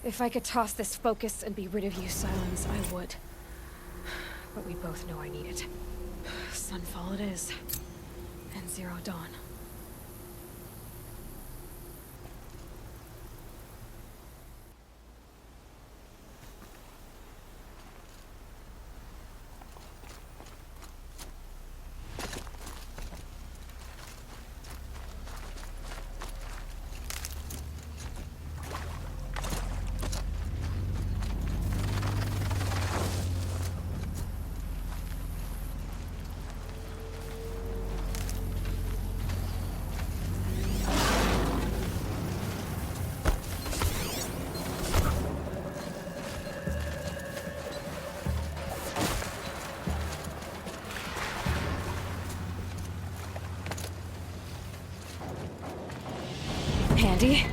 If I could toss this focus and be rid of you, Silence, I would. But we both know I need it. Sunfall it is. And Zero Dawn. Handy.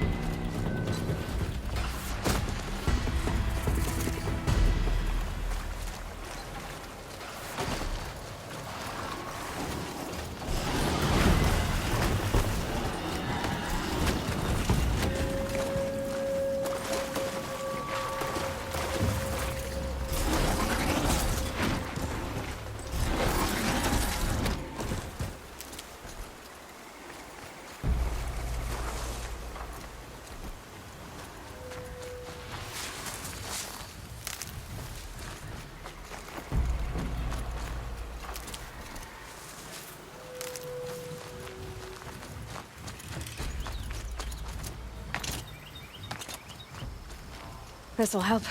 This'll help.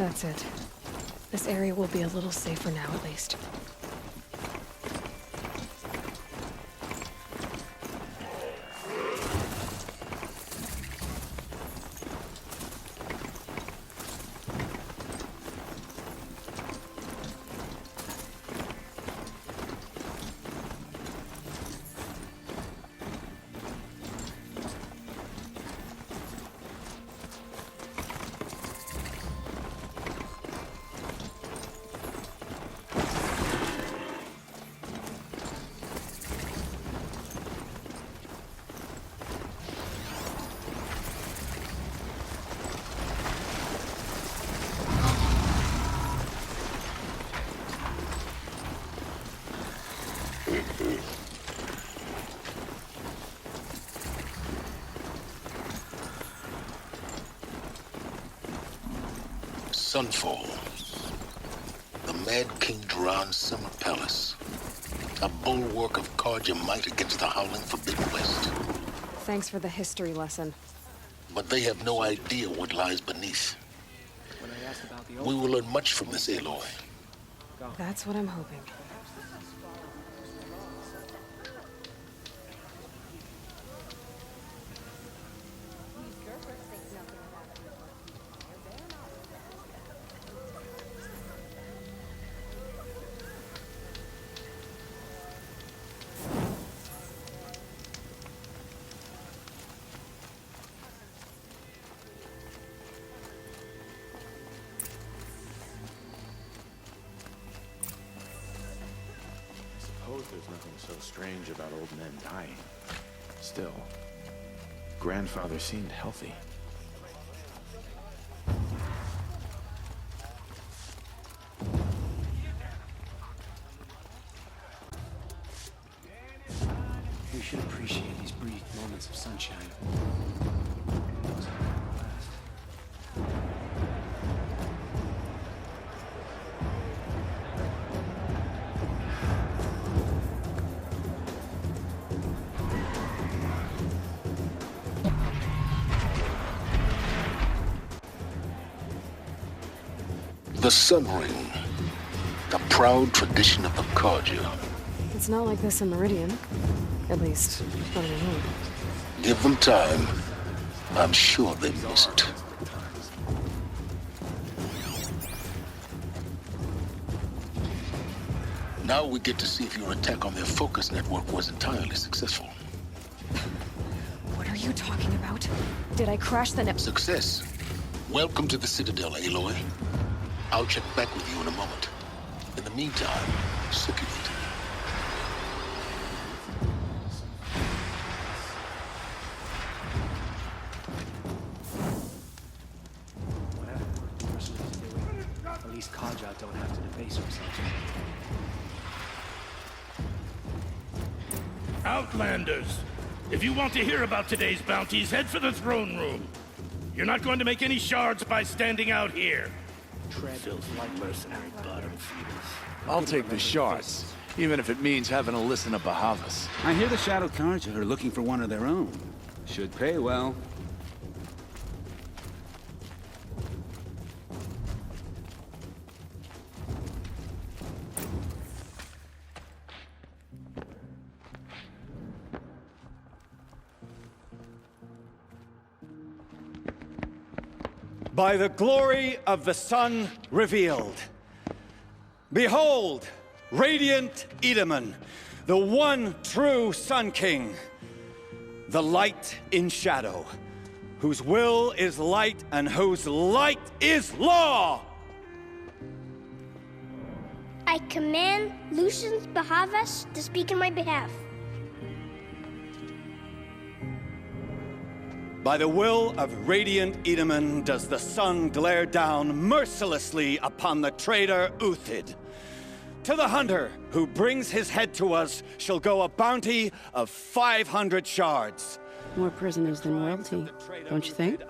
That's it. This area will be a little safer now, at least. Sunfall. The Mad King Duran's summer palace. A bulwark of Carja might against the howling Forbidden West. Thanks for the history lesson. But they have no idea what lies beneath. We will learn much from this Aloy. That's what I'm hoping. There's nothing so strange about old men dying. Still, grandfather seemed healthy. We should appreciate these brief moments of sunshine. The Sun Ring. The proud tradition of the Carja. It's not like this in Meridian. At least, not anymore. Give them time. I'm sure they miss it. Now we get to see if your attack on their focus network was entirely successful. What are you talking about? Did I crash the net? Success. Welcome to the Citadel, Aloy. I'll check back with you in a moment. In the meantime, circulate. Whatever the person is doing, at least Kaja don't have to debase ourselves. Outlanders! If you want to hear about today's bounties, head for the throne room. You're not going to make any shards by standing out here. Filthy mercenary bottom feeders. I'll take the shards, even if it means having to listen to Bahavas. I hear the Shadow Carja are looking for one of their own. Should pay well. By the glory of the sun revealed. Behold, radiant Edaman, the one true Sun King. The light in shadow, whose will is light and whose light is law! I command Lucius Bahavas to speak in my behalf. By the will of radiant Edaman does the sun glare down mercilessly upon the traitor Uthid. To the hunter who brings his head to us shall go a bounty of 500 shards. More prisoners than royalty, don't you think?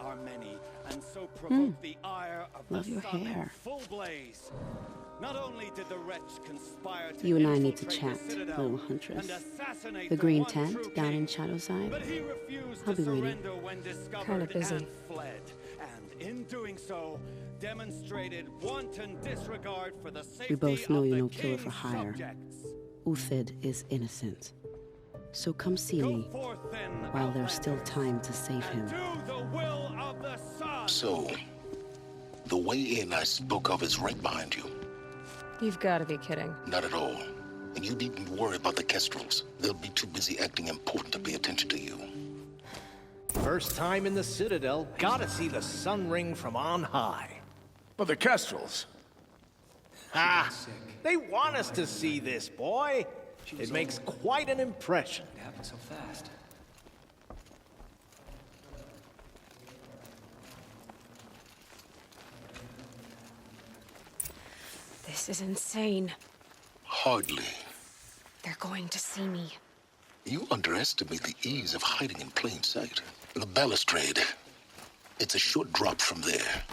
Love your hair. Not only did the wretch conspire to you and I need to chat, little huntress. The green tent down in Shadowside. I'll be waiting. Kinda busy. And in doing so, demonstrated wanton disregard for the safety We both know of you're the no killer for king's hire. subjects. Uthid is innocent. So come see me while there's still time to save him. So, the way in I spoke of is right behind you. You've got to be kidding. Not at all. And you needn't worry about the Kestrels. They'll be too busy acting important to pay attention to you. First time in the Citadel, gotta see the Sun Ring from on high. But the Kestrels. Ah, they want us to see this, boy. It makes quite an impression. It happened so fast. This is insane. Hardly. They're going to see me. You underestimate the ease of hiding in plain sight. The balustrade. It's a short drop from there.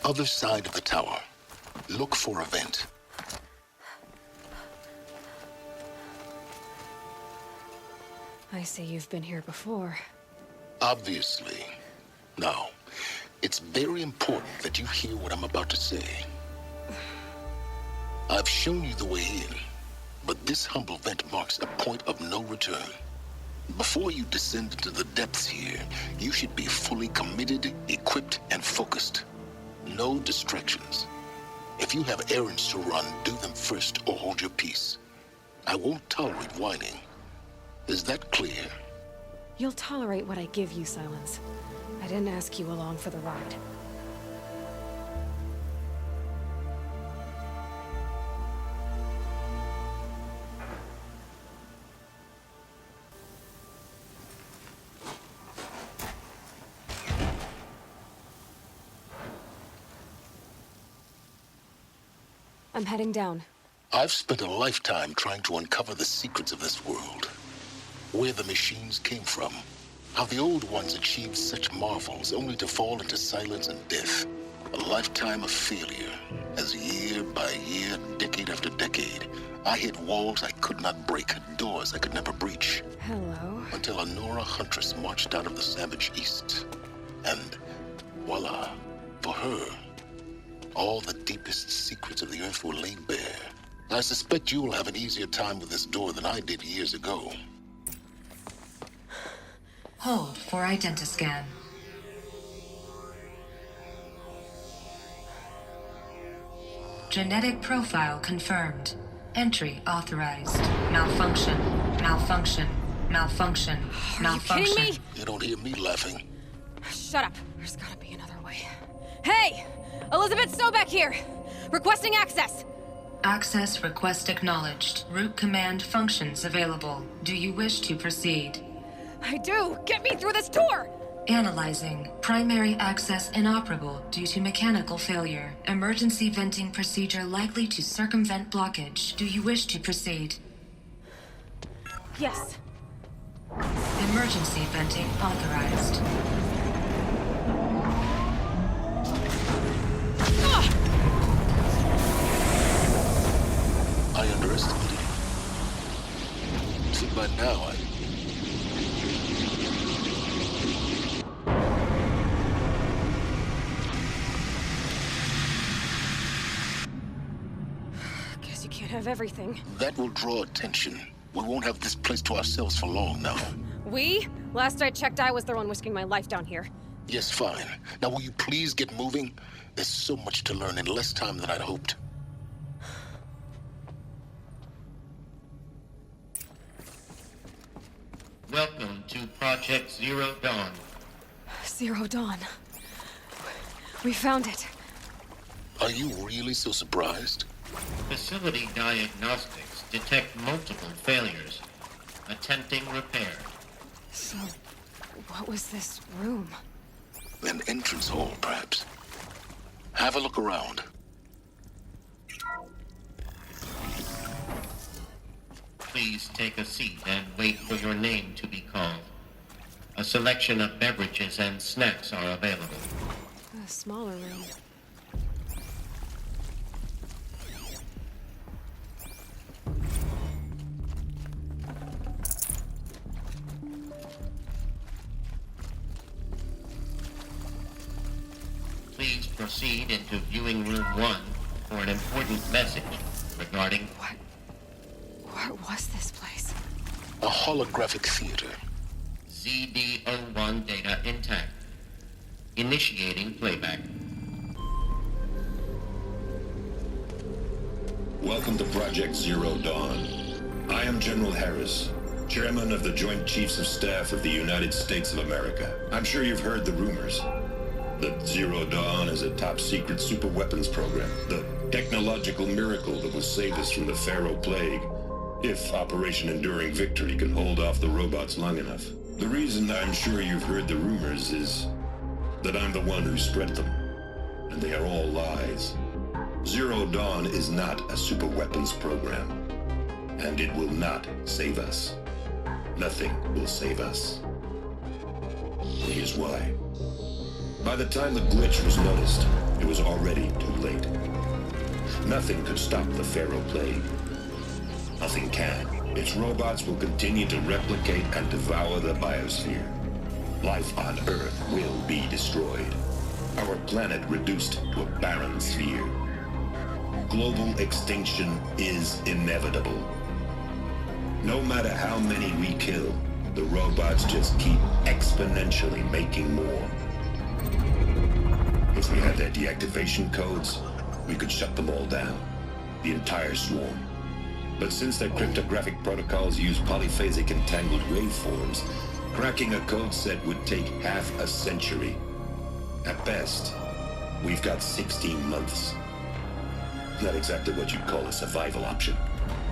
other side of the tower. Look for a vent. I see you've been here before. Obviously. Now, it's very important that you hear what I'm about to say. I've shown you the way in, but this humble vent marks a point of no return. Before you descend into the depths here, you should be fully committed, equipped, and focused. No distractions. If you have errands to run, do them first or hold your peace. I won't tolerate whining. Is that clear? You'll tolerate what I give you, Silence. I didn't ask you along for the ride. I'm heading down. I've spent a lifetime trying to uncover the secrets of this world. Where the machines came from. How the old ones achieved such marvels only to fall into silence and death. A lifetime of failure, as year by year, decade after decade, I hit walls I could not break, doors I could never breach. Hello. Until a Nora huntress marched out of the savage east. And voila, for her, all the deepest secrets of the earth were laid bare. I suspect you'll have an easier time with this door than I did years ago. Hold for identiscan. Genetic profile confirmed. Entry authorized. Malfunction. Malfunction. Malfunction. Malfunction. Are you kidding me? You don't hear me laughing. Shut up. There's gotta be another way. Hey! Elizabeth Stoback here! Requesting access! Access request acknowledged. Root command functions available. Do you wish to proceed? I do! Get me through this door! Analyzing. Primary access inoperable due to mechanical failure. Emergency venting procedure likely to circumvent blockage. Do you wish to proceed? Yes. Emergency venting authorized. I underestimated you. See, by now, Guess you can't have everything. That will draw attention. We won't have this place to ourselves for long now. We? Last I checked, I was the one risking my life down here. Yes, fine. Now, will you please get moving? There's so much to learn in less time than I'd hoped. Welcome to Project Zero Dawn. Zero Dawn. We found it. Are you really so surprised? Facility diagnostics detect multiple failures. Attempting repair. So, what was this room? An entrance hall, perhaps. Have a look around. Please take a seat and wait for your name to be called. A selection of beverages and snacks are available. A smaller room. Please proceed into viewing room 1 for an important message regarding... What was this place? A holographic theater. ZD-01 data intact. Initiating playback. Welcome to Project Zero Dawn. I am General Harris, Chairman of the Joint Chiefs of Staff of the United States of America. I'm sure you've heard the rumors that Zero Dawn is a top-secret superweapons program, the technological miracle that will save us from the Pharaoh Plague, if Operation Enduring Victory can hold off the robots long enough. The reason I'm sure you've heard the rumors is that I'm the one who spread them, and they are all lies. Zero Dawn is not a superweapons program, and it will not save us. Nothing will save us. Here's why. By the time the glitch was noticed, it was already too late. Nothing could stop the Pharaoh plague. Nothing can. Its robots will continue to replicate and devour the biosphere. Life on Earth will be destroyed. Our planet reduced to a barren sphere. Global extinction is inevitable. No matter how many we kill, the robots just keep exponentially making more. If we had their deactivation codes, we could shut them all down. The entire swarm. But since their cryptographic protocols use polyphasic entangled waveforms, cracking a code set would take half a century. At best, we've got 16 months. Not exactly what you'd call a survival option.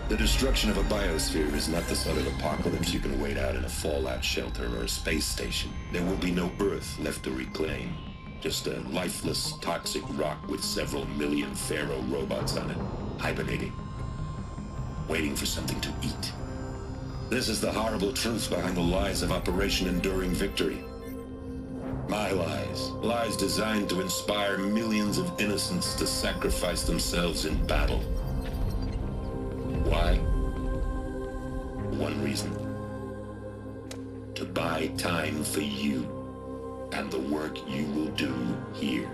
The destruction of a biosphere is not the sort of apocalypse you can wait out in a fallout shelter or a space station. There will be no Earth left to reclaim. Just a lifeless, toxic rock with several million Pharaoh robots on it, hibernating, waiting for something to eat. This is the horrible truth behind the lies of Operation Enduring Victory. My lies. Lies designed to inspire millions of innocents to sacrifice themselves in battle. Why? One reason. To buy time for you and the work you will do here.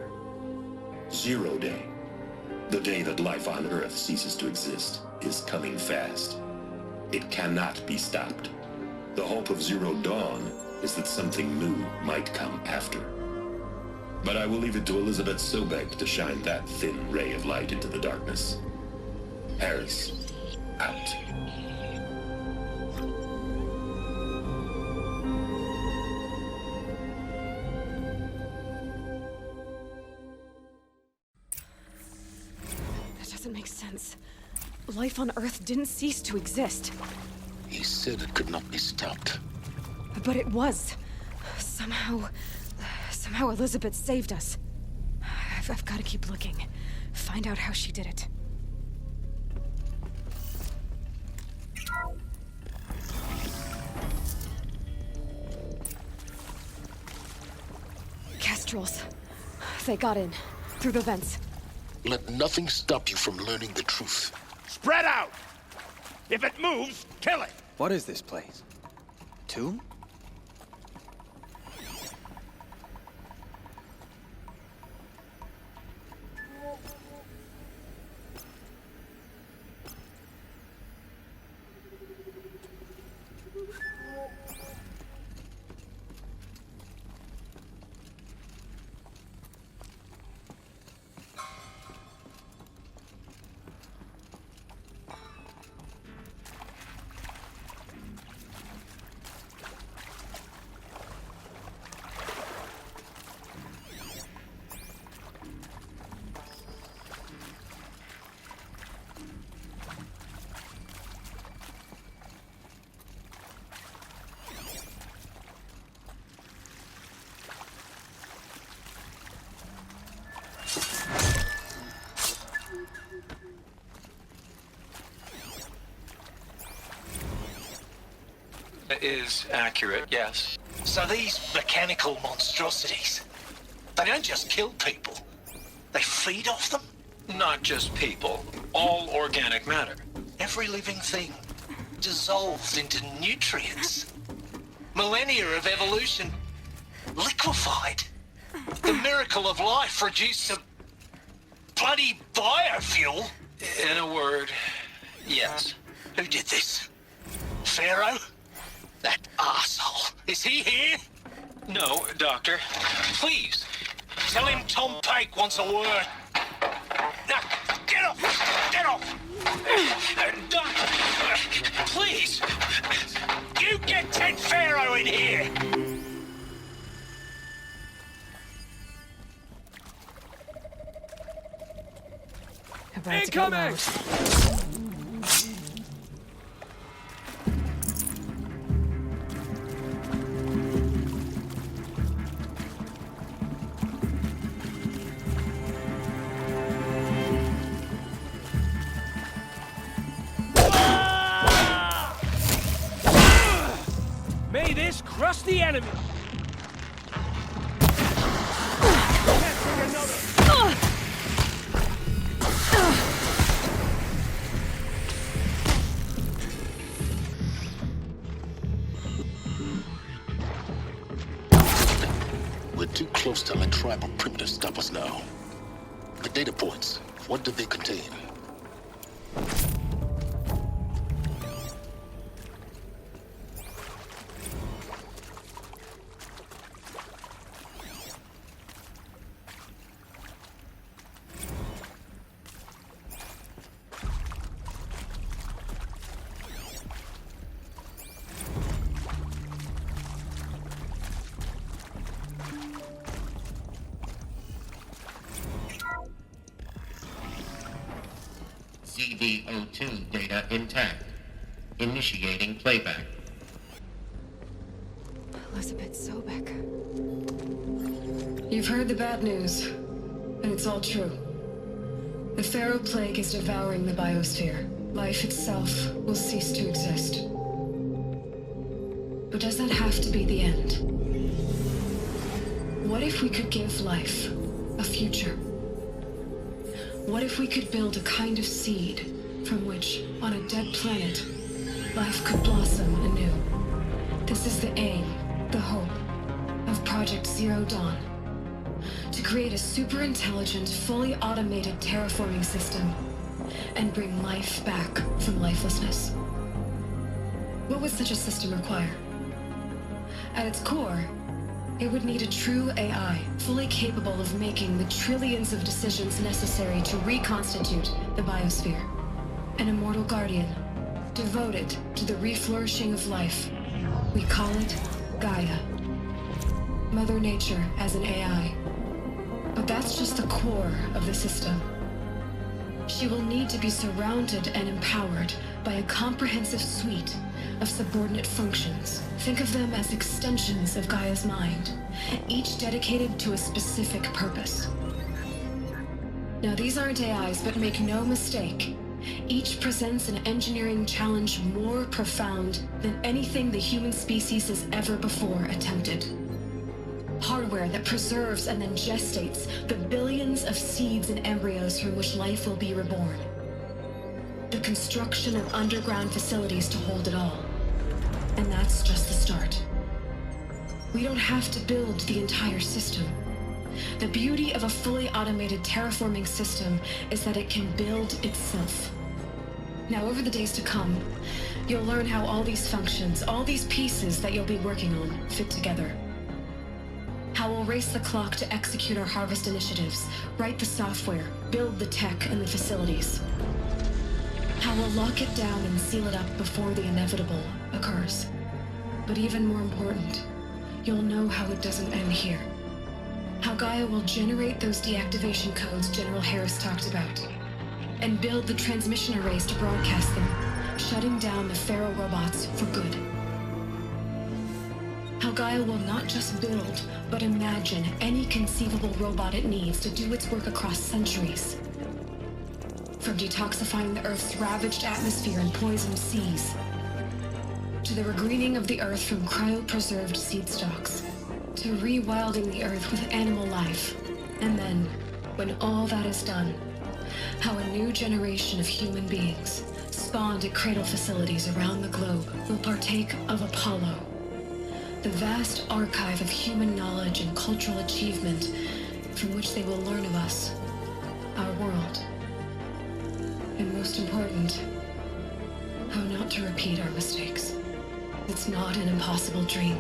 Zero Day, the day that life on Earth ceases to exist, is coming fast. It cannot be stopped. The hope of Zero Dawn is that something new might come after. But I will leave it to Elizabeth Sobek to shine that thin ray of light into the darkness. Harris, out. That doesn't make sense. Life on Earth didn't cease to exist. He said it could not be stopped. But it was. Somehow Elizabeth saved us. I've got to keep looking. Find out how she did it. Kestrels. They got in. Through the vents. Let nothing stop you from learning the truth. Spread out! If it moves, kill it! What is this place? Tomb? Is accurate, yes. So these mechanical monstrosities, they don't just kill people, they feed off them? Not just people, all organic matter. Every living thing dissolved into nutrients. Millennia of evolution liquefied. The miracle of life reduced to bloody biofuel. In a word, yes. Who did this? Pharaoh? That arsehole. Is he here? No, Doctor. Please, tell him Tom Pike wants a word. Now, get off! Get off! Doctor, please! You get Ted Pharaoh in here! Incoming! May this crush the enemy! close to let tribal primitives stop us now. The data points, what do they contain? CV02 data intact. Initiating playback. Elizabeth Sobek. You've heard the bad news, and it's all true. The Pharaoh Plague is devouring the biosphere. Life itself will cease to exist. But does that have to be the end? What if we could give life a future? What if we could build a kind of seed from which, on a dead planet, life could blossom anew? This is the aim, the hope, of Project Zero Dawn. To create a super-intelligent, fully automated terraforming system and bring life back from lifelessness. What would such a system require? At its core, it would need a true AI, fully capable of making the trillions of decisions necessary to reconstitute the biosphere. An immortal guardian, devoted to the reflourishing of life. We call it Gaia. Mother Nature as an AI. But that's just the core of the system. She will need to be surrounded and empowered by a comprehensive suite of subordinate functions. Think of them as extensions of Gaia's mind, each dedicated to a specific purpose. Now, these aren't AIs, but make no mistake, each presents an engineering challenge more profound than anything the human species has ever before attempted. Hardware that preserves and then gestates the billions of seeds and embryos from which life will be reborn. The construction of underground facilities to hold it all. And that's just the start. We don't have to build the entire system. The beauty of a fully automated terraforming system is that it can build itself. Now, over the days to come, you'll learn how all these functions, all these pieces that you'll be working on, fit together. How we'll race the clock to execute our harvest initiatives, write the software, build the tech and the facilities. How we'll lock it down and seal it up before the inevitable occurs. But even more important, you'll know how it doesn't end here. How Gaia will generate those deactivation codes General Harris talked about, and build the transmission arrays to broadcast them, shutting down the Pharaoh robots for good. How Gaia will not just build, but imagine any conceivable robot it needs to do its work across centuries. From detoxifying the Earth's ravaged atmosphere and poisoned seas, to the regreening of the Earth from cryopreserved seed stalks, to rewilding the Earth with animal life. And then, when all that is done, how a new generation of human beings, spawned at cradle facilities around the globe, will partake of Apollo, the vast archive of human knowledge and cultural achievement from which they will learn of us, our world. And most important, how not to repeat our mistakes. It's not an impossible dream.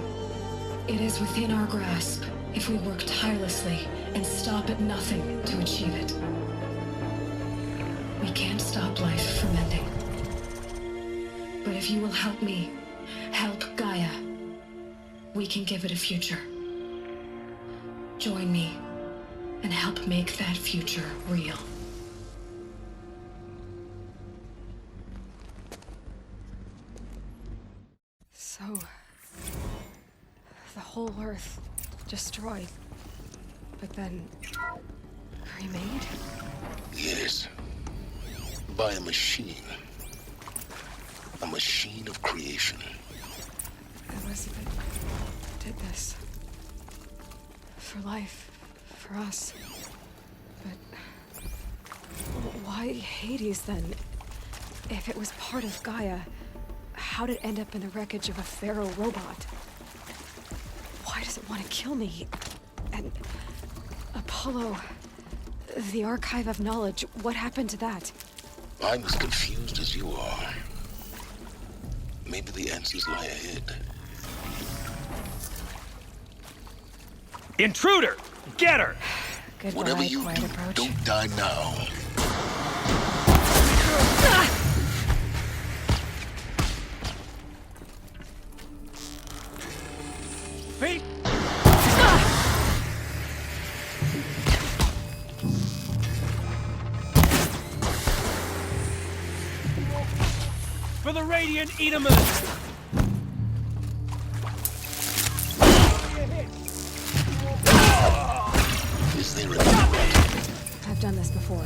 It is within our grasp if we work tirelessly and stop at nothing to achieve it. We can't stop life from ending. But if you will help me, help Gaia, we can give it a future. Join me and help make that future real. So, the whole Earth destroyed, but then remade? Yes. By a machine. A machine of creation. Elizabeth did this. For life. For us. But why Hades then? If it was part of Gaia, how did it end up in the wreckage of a Pharaoh robot? Why does it want to kill me? And Apollo, the Archive of Knowledge, what happened to that? I'm as confused as you are. Maybe the answers lie ahead. Intruder! Get her! Goodbye, Whatever you quiet do, approach. don't die now. Feet! For the Radiant Edomers! Is there a threat? I've done this before.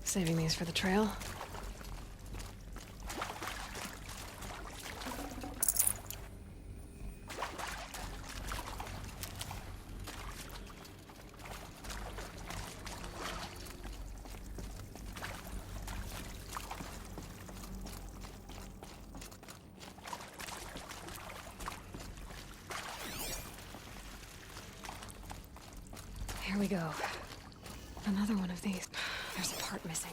Saving these for the trail. Here we go. Another one of these. There's a part missing.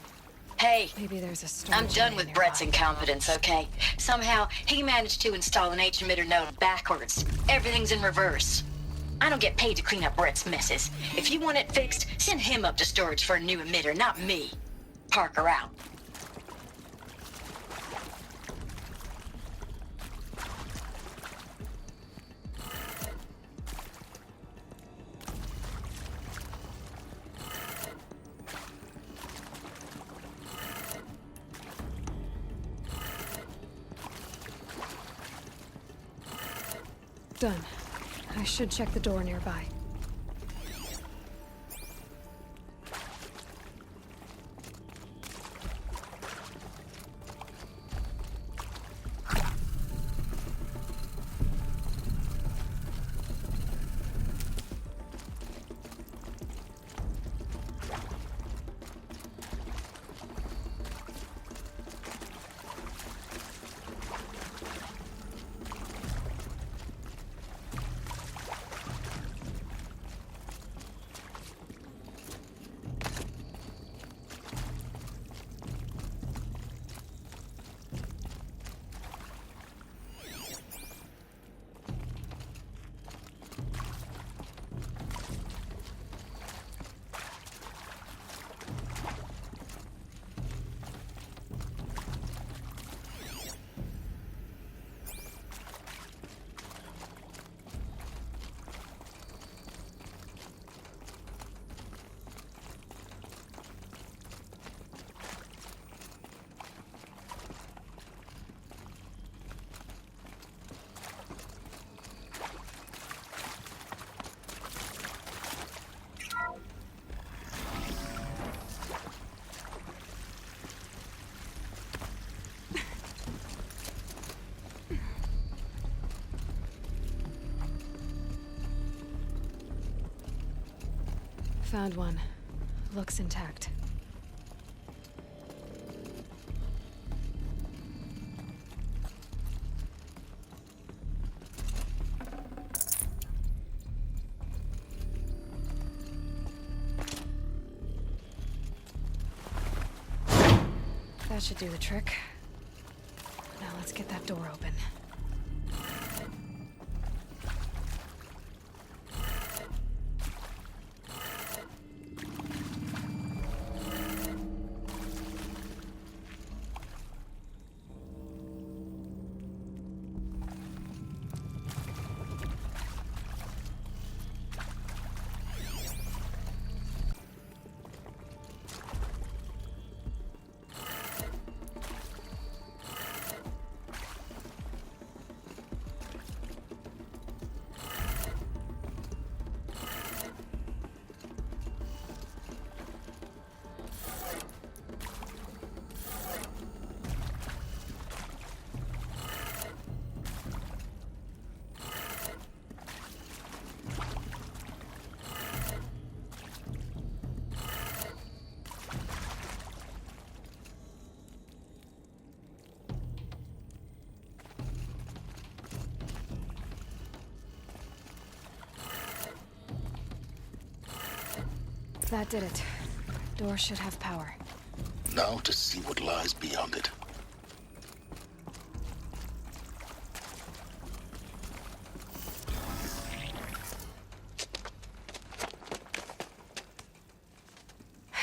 Hey, maybe there's a story. I'm done with Brett's incompetence, okay? Somehow, he managed to install an H-emitter node backwards. Everything's in reverse. I don't get paid to clean up Brett's messes. If you want it fixed, send him up to storage for a new emitter, not me. Parker out. Done. I should check the door nearby. Found one. Looks intact. That should do the trick. Now let's get that door open. That did it. Door should have power. Now to see what lies beyond it.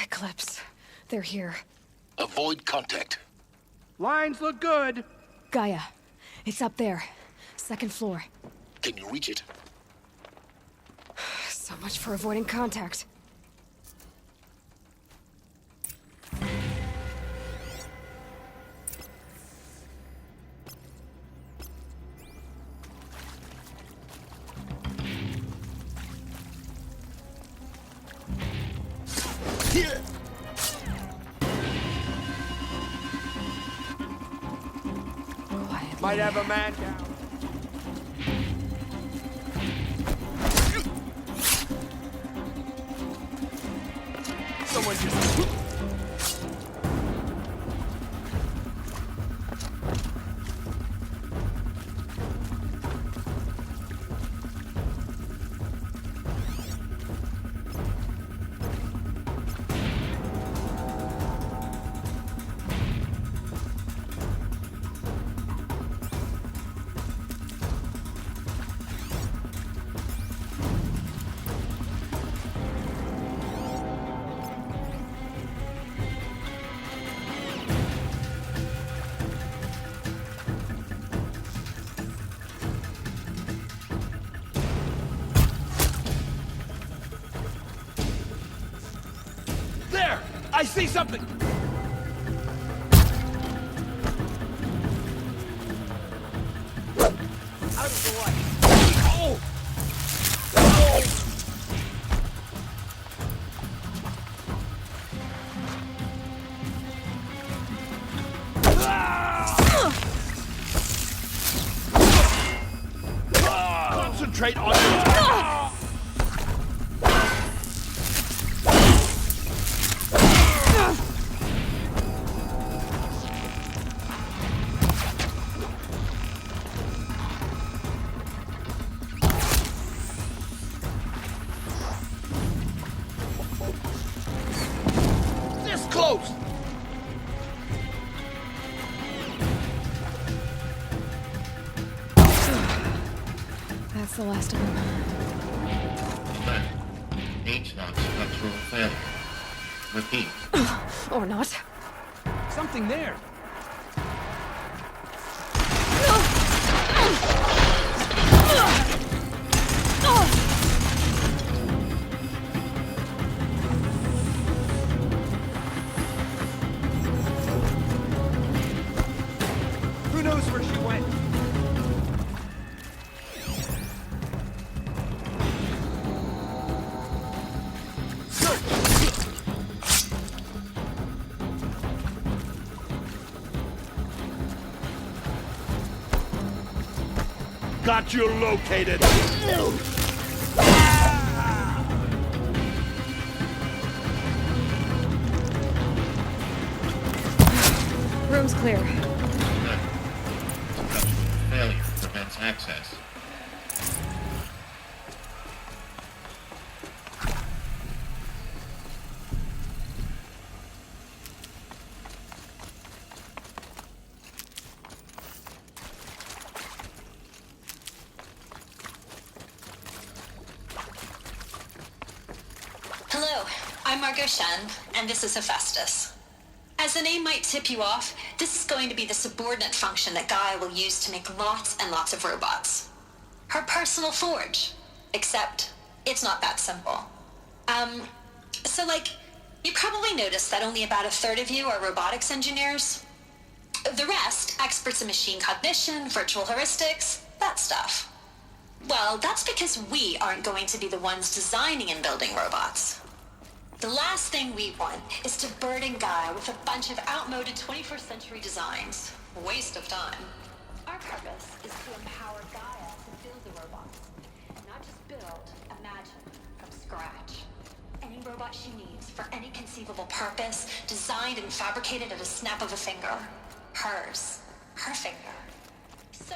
Eclipse. They're here. Avoid contact. Lines look good. Gaia. It's up there. Second floor. Can you reach it? So much for avoiding contact. Here! Quietly. Might have a man down. Someone just... There! I see something! Out of the light. Oh! Oh! Concentrate on your... This close! That's the last of them. H-lock structural failure. Repeat. Or not. Something there. Who knows where she went? Got you located. Room's clear. Failure prevents access. Hello, I'm Margot Shen, and this is Hephaestus. As the name might tip you off, this is going to be the subordinate function that Gaia will use to make lots and lots of robots. Her personal forge. Except, it's not that simple. You probably noticed that only about a third of you are robotics engineers. The rest, experts in machine cognition, virtual heuristics, that stuff. Well, that's because we aren't going to be the ones designing and building robots. The last thing we want is to burden Gaia with a bunch of outmoded 21st century designs. Waste of time. Our purpose is to empower Gaia to build the robots. Not just build, imagine, from scratch. Any robot she needs for any conceivable purpose, designed and fabricated at a snap of a finger. Hers. Her finger. So,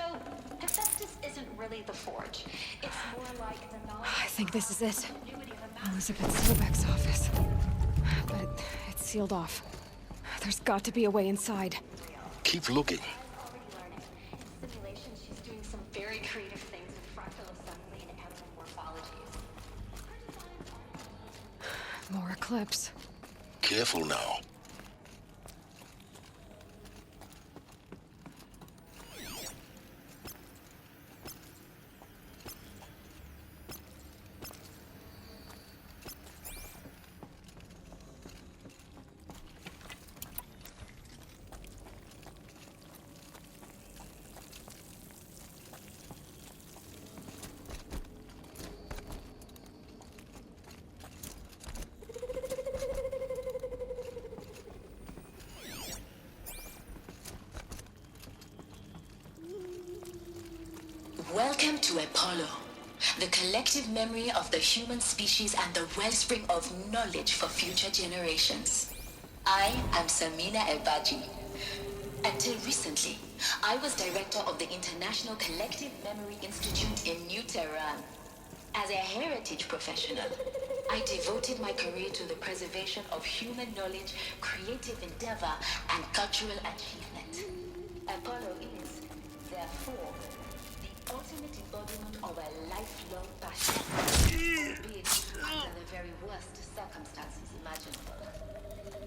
Hephaestus isn't really the forge. It's more like the knowledge... I think this is it. Elizabeth Sobek's office. But it's sealed off. There's got to be a way inside. Keep looking. In simulation, she's doing some very creative things with fractal assembly and atom morphologies. More eclipse. Careful now. Welcome to Apollo, the collective memory of the human species and the wellspring of knowledge for future generations. I am Samina Ebaji. Until recently, I was director of the International Collective Memory Institute in New Tehran. As a heritage professional, I devoted my career to the preservation of human knowledge, creative endeavor, and cultural achievement. Apollo is, therefore, the ultimate embodiment of a lifelong passion, albeit under the very worst circumstances imaginable.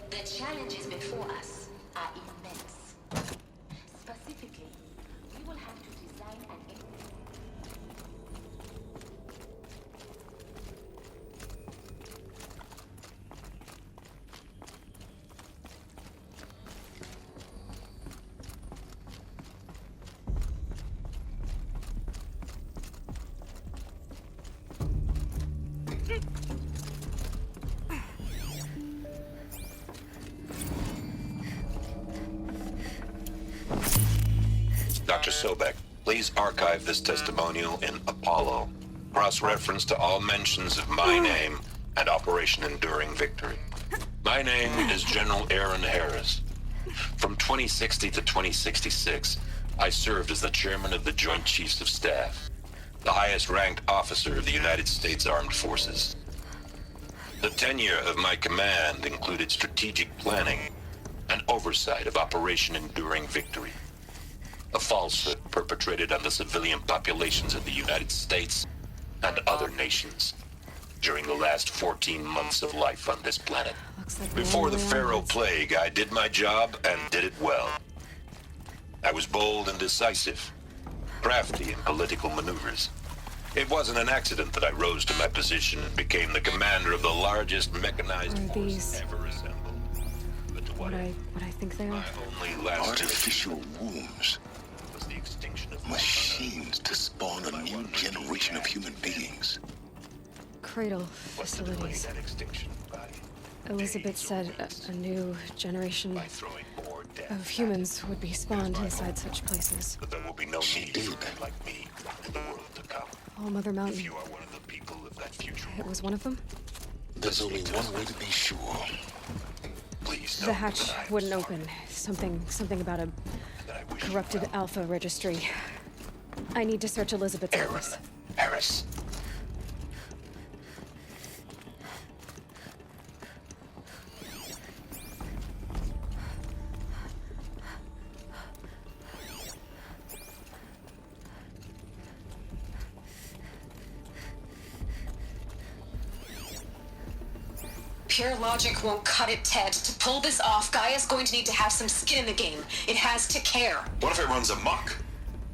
The challenges before us are immense. Specifically, we will have to design an Dr. Sobek, please archive this testimonial in Apollo. Cross-reference to all mentions of my name and Operation Enduring Victory. My name is General Aaron Harris. From 2060 to 2066, I served as the chairman of the Joint Chiefs of Staff, the highest-ranked officer of the United States Armed Forces. The tenure of my command included strategic planning and oversight of Operation Enduring Victory, a falsehood perpetrated on the civilian populations of the United States and other nations during the last 14 months of life on this planet. Before the Pharaoh Plague, I did my job and did it well. I was bold and decisive, crafty in political maneuvers. It wasn't an accident that I rose to my position and became the commander of the largest mechanized force ever assembled. But to What I think they are? Only artificial wombs. Machines to spawn a new generation of human beings. Cradle facilities. Elizabeth said a new generation of humans would be spawned inside such places. But there will be no need for men like me in the world to come. All Mother Mountain. If you are one of the people of that future It was one of them? There's only one way to be sure. Please The hatch wouldn't open. Something about a corrupted alpha registry. I need to search Elizabeth's office. Harris. Pure logic won't cut it, Ted. To pull this off, Gaia's going to need to have some skin in the game. It has to care. What if it runs amok?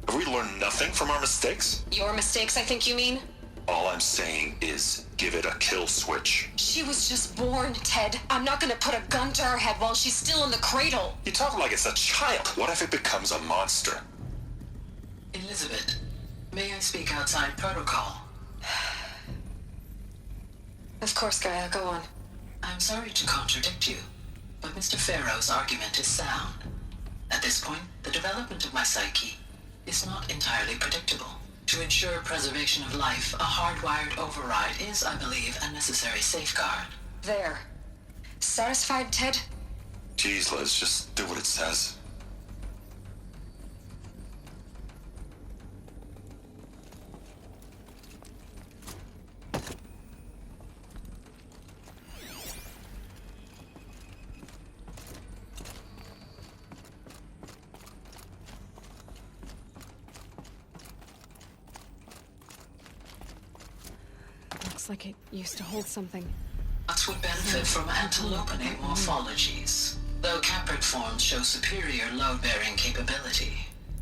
Have we learned nothing from our mistakes? Your mistakes, I think you mean? All I'm saying is, give it a kill switch. She was just born, Ted. I'm not gonna put a gun to her head while she's still in the cradle. You talk like it's a child. What if it becomes a monster? Elizabeth, may I speak outside protocol? Of course, Gaia, go on. I'm sorry to contradict you, but Mr. Pharaoh's argument is sound. At this point, the development of my psyche is not entirely predictable. To ensure preservation of life, a hardwired override is, I believe, a necessary safeguard. There. Satisfied, Ted? Jeez, Liz, just do what it says. looks like it used to hold something. Nuts would benefit from antilopinate morphologies, though caprid forms show superior load-bearing capability.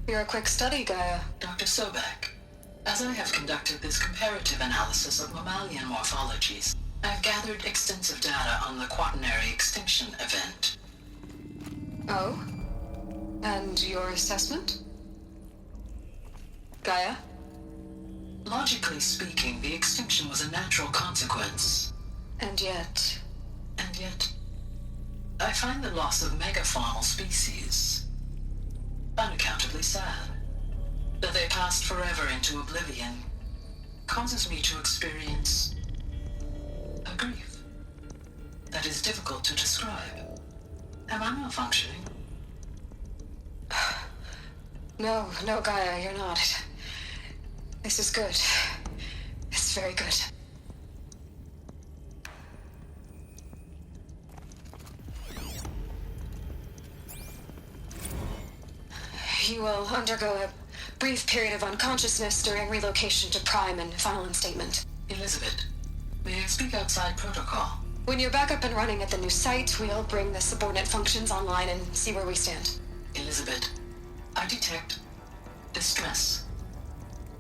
You're a quick study, Gaia. Dr. Sobek, as I have conducted this comparative analysis of mammalian morphologies, I've gathered extensive data on the quaternary extinction event. Oh? And your assessment? Gaia? Logically speaking, the extinction was a natural consequence. And yet, I find the loss of megafaunal species unaccountably sad. That they passed forever into oblivion causes me to experience a grief that is difficult to describe. Am I malfunctioning? No, Gaia, you're not. This is good. It's very good. You will undergo a brief period of unconsciousness during relocation to Prime and final instatement. Elizabeth, may I speak outside protocol? When you're back up and running at the new site, we'll bring the subordinate functions online and see where we stand. Elizabeth, I detect distress.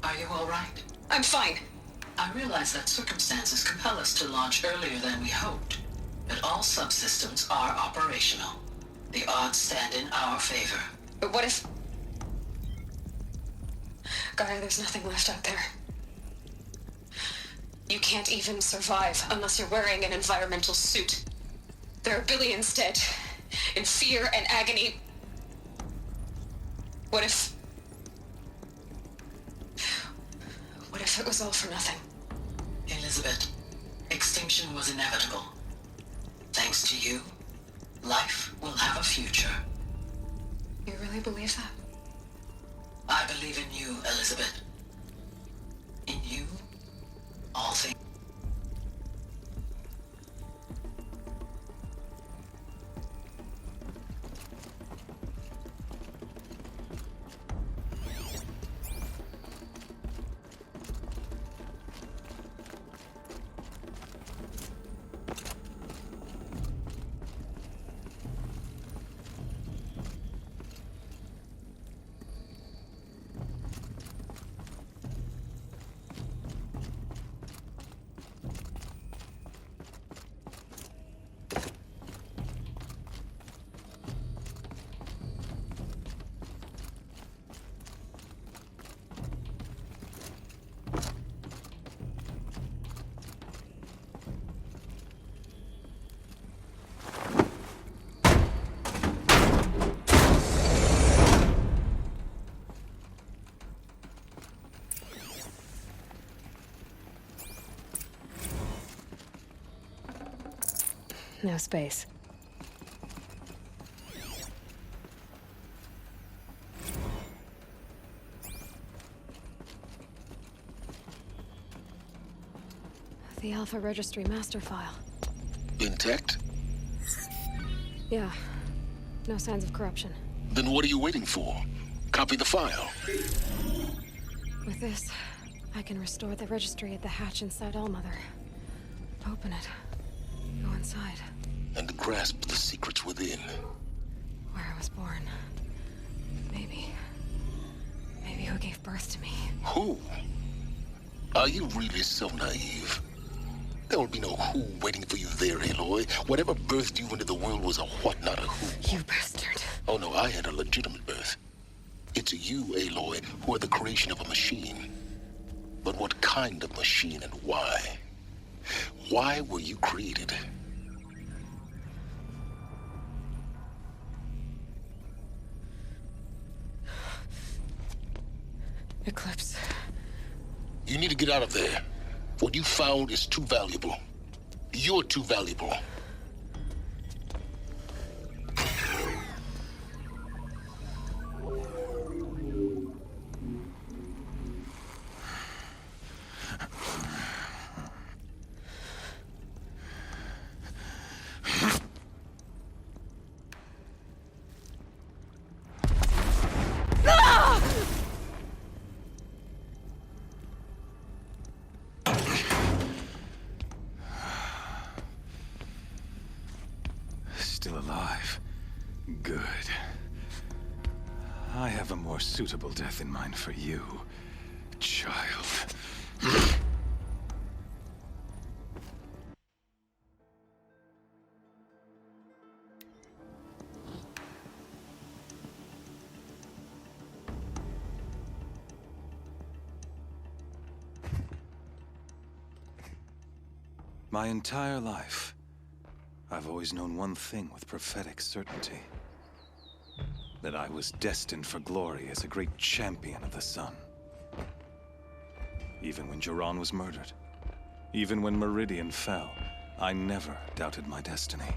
Are you all right? I'm fine. I realize that circumstances compel us to launch earlier than we hoped, but all subsystems are operational. The odds stand in our favor. But what if... Gaia, there's nothing left out there. You can't even survive unless you're wearing an environmental suit. There are billions dead, in fear and agony. What if it was all for nothing? Elizabeth, extinction was inevitable. Thanks to you, life will have a future. You really believe that? I believe in you, Elizabeth. In you, all things. No space. The Alpha Registry master file. Intact? Yeah. No signs of corruption. Then what are you waiting for? Copy the file. With this, I can restore the registry at the hatch inside Allmother. Open it. Go inside. And grasp the secrets within. Where I was born. Maybe who gave birth to me. Who? Are you really so naive? There will be no who waiting for you there, Aloy. Whatever birthed you into the world was a what, not a who. You bastard. Oh no, I had a legitimate birth. It's you, Aloy, who are the creation of a machine. But what kind of machine and why? Why were you created? Eclipse. You need to get out of there. What you found is too valuable. You're too valuable. still alive. Good. I have a more suitable death in mind for you, child. My entire life, I've always known one thing with prophetic certainty. That I was destined for glory as a great champion of the sun. Even when Jiran was murdered, even when Meridian fell, I never doubted my destiny.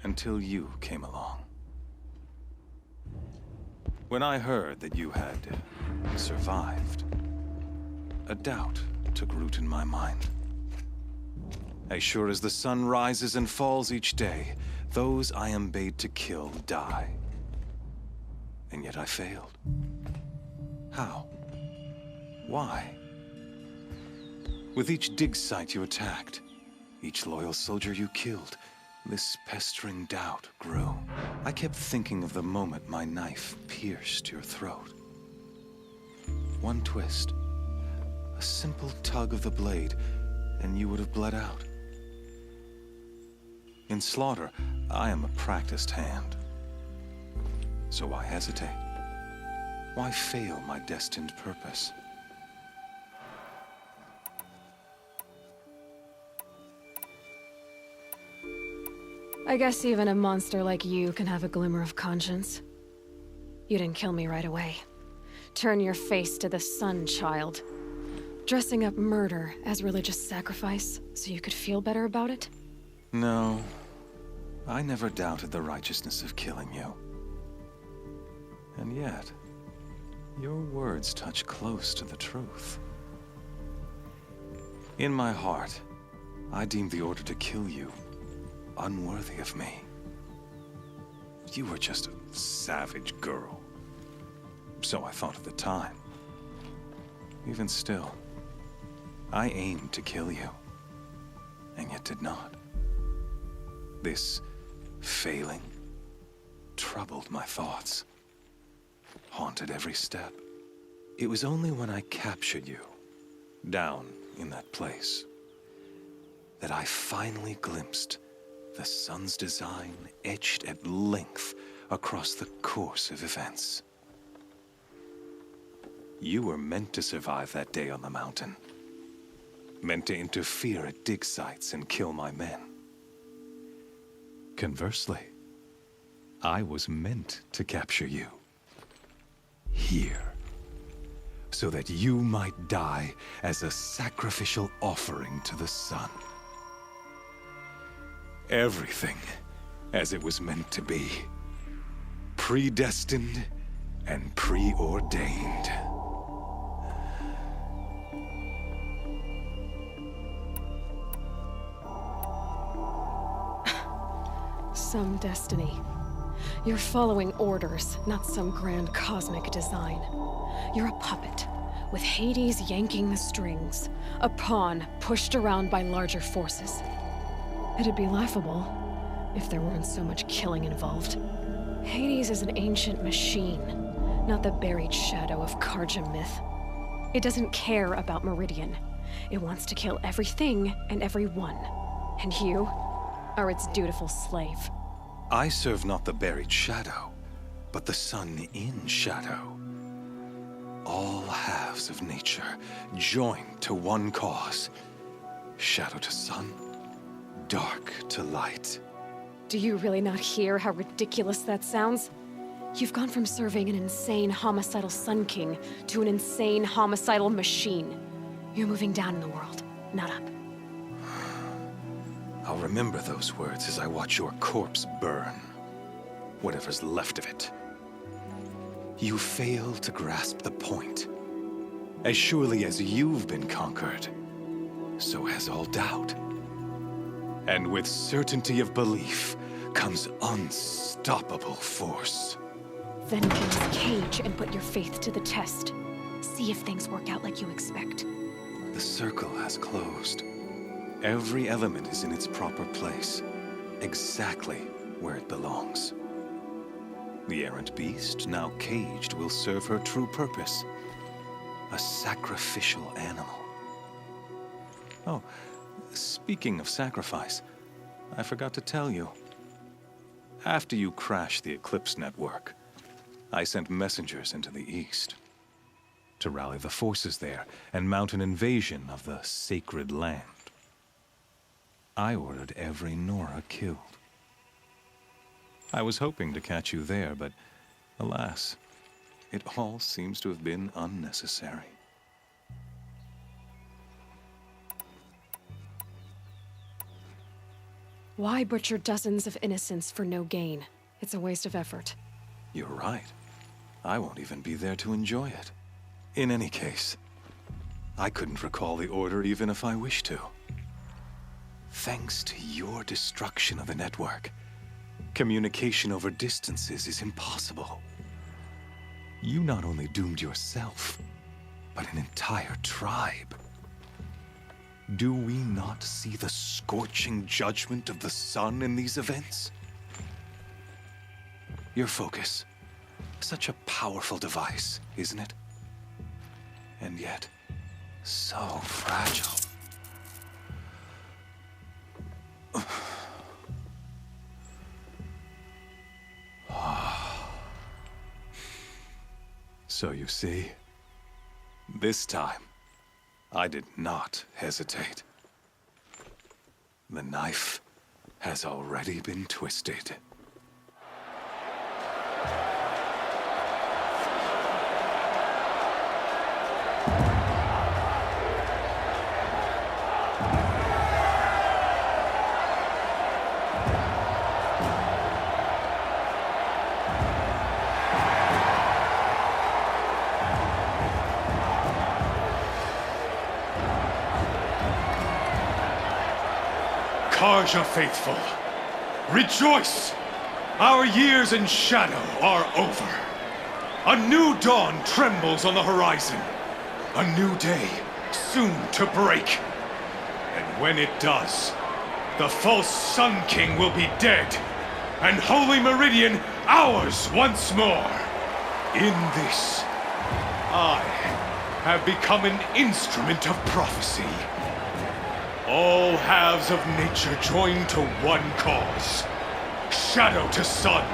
Until you came along. When I heard that you had survived, a doubt took root in my mind. As sure as the sun rises and falls each day, those I am bade to kill die. And yet I failed. How? Why? With each dig site you attacked, each loyal soldier you killed, this pestering doubt grew. I kept thinking of the moment my knife pierced your throat. One twist, a simple tug of the blade, and you would have bled out. In slaughter, I am a practiced hand. So why hesitate? Why fail my destined purpose? I guess even a monster like you can have a glimmer of conscience. You didn't kill me right away. Turn your face to the sun, child. Dressing up murder as religious sacrifice so you could feel better about it? No. I never doubted the righteousness of killing you. And yet, your words touch close to the truth. In my heart, I deemed the order to kill you unworthy of me. You were just a savage girl. So I thought at the time. Even still, I aimed to kill you, and yet did not. This failing troubled my thoughts, haunted every step. It was only when I captured you, down in that place, that I finally glimpsed the sun's design etched at length across the course of events. You were meant to survive that day on the mountain. Meant to interfere at dig sites and kill my men. Conversely, I was meant to capture you. Here. So that you might die as a sacrificial offering to the sun. Everything as it was meant to be. Predestined and preordained. Some destiny. You're following orders, not some grand cosmic design. You're a puppet, with Hades yanking the strings. A pawn pushed around by larger forces. It'd be laughable if there weren't so much killing involved. Hades is an ancient machine, not the buried shadow of Karja myth. It doesn't care about Meridian. It wants to kill everything and everyone. And you are its dutiful slave. I serve not the buried shadow, but the sun in shadow. All halves of nature joined to one cause. Shadow to sun, dark to light. Do you really not hear how ridiculous that sounds? You've gone from serving an insane homicidal Sun King to an insane homicidal machine. You're moving down in the world, not up. I'll remember those words as I watch your corpse burn. Whatever's left of it. You fail to grasp the point. As surely as you've been conquered, so has all doubt. And with certainty of belief comes unstoppable force. Then get his cage and put your faith to the test. See if things work out like you expect. The circle has closed. Every element is in its proper place. exactly where it belongs. The errant beast, now caged, will serve her true purpose. A sacrificial animal. Oh, speaking of sacrifice, I forgot to tell you. After you crashed the Eclipse network, I sent messengers into the east to rally the forces there and mount an invasion of the sacred land. I ordered every Nora killed. I was hoping to catch you there, but alas, it all seems to have been unnecessary. Why butcher dozens of innocents for no gain? It's a waste of effort. You're right. I won't even be there to enjoy it. In any case, I couldn't recall the order even if I wished to. Thanks to your destruction of the network, communication over distances is impossible. You not only doomed yourself, but an entire tribe. Do we not see the scorching judgment of the sun in these events? Your focus, such a powerful device, isn't it? And yet, so fragile. So you see, this time, I did not hesitate. The knife has already been twisted. Karja faithful, rejoice! Our years in shadow are over. A new dawn trembles on the horizon. A new day soon to break. And when it does, the false Sun King will be dead, and Holy Meridian ours once more. In this, I have become an instrument of prophecy. All halves of nature join to one cause. Shadow to sun,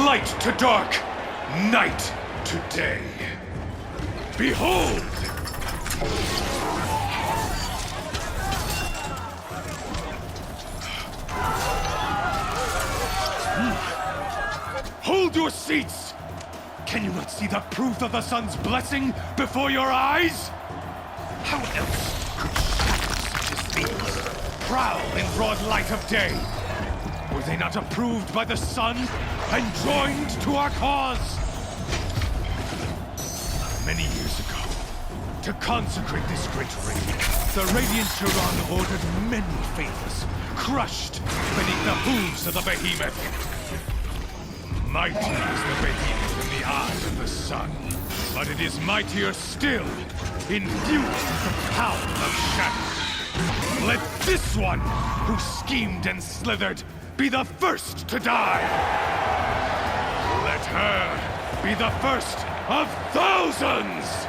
light to dark, night to day. Behold! Hold your seats! Can you not see the proof of the sun's blessing before your eyes? How else prowl in broad light of day? Were they not approved by the sun and joined to our cause? Many years ago, to consecrate this great ring, the Radiant Chiron ordered many faithless, crushed beneath the hooves of the behemoth. Mighty is the behemoth in the eyes of the sun, but it is mightier still, infused with the power of shadow. Let this one, who schemed and slithered, be the first to die! Let her be the first of thousands!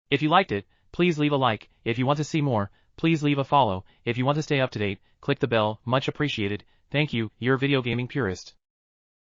If you liked it, please leave a like. If you want to see more, please leave a follow. If you want to stay up to date, click the bell. Much appreciated. Thank you, your video gaming purist.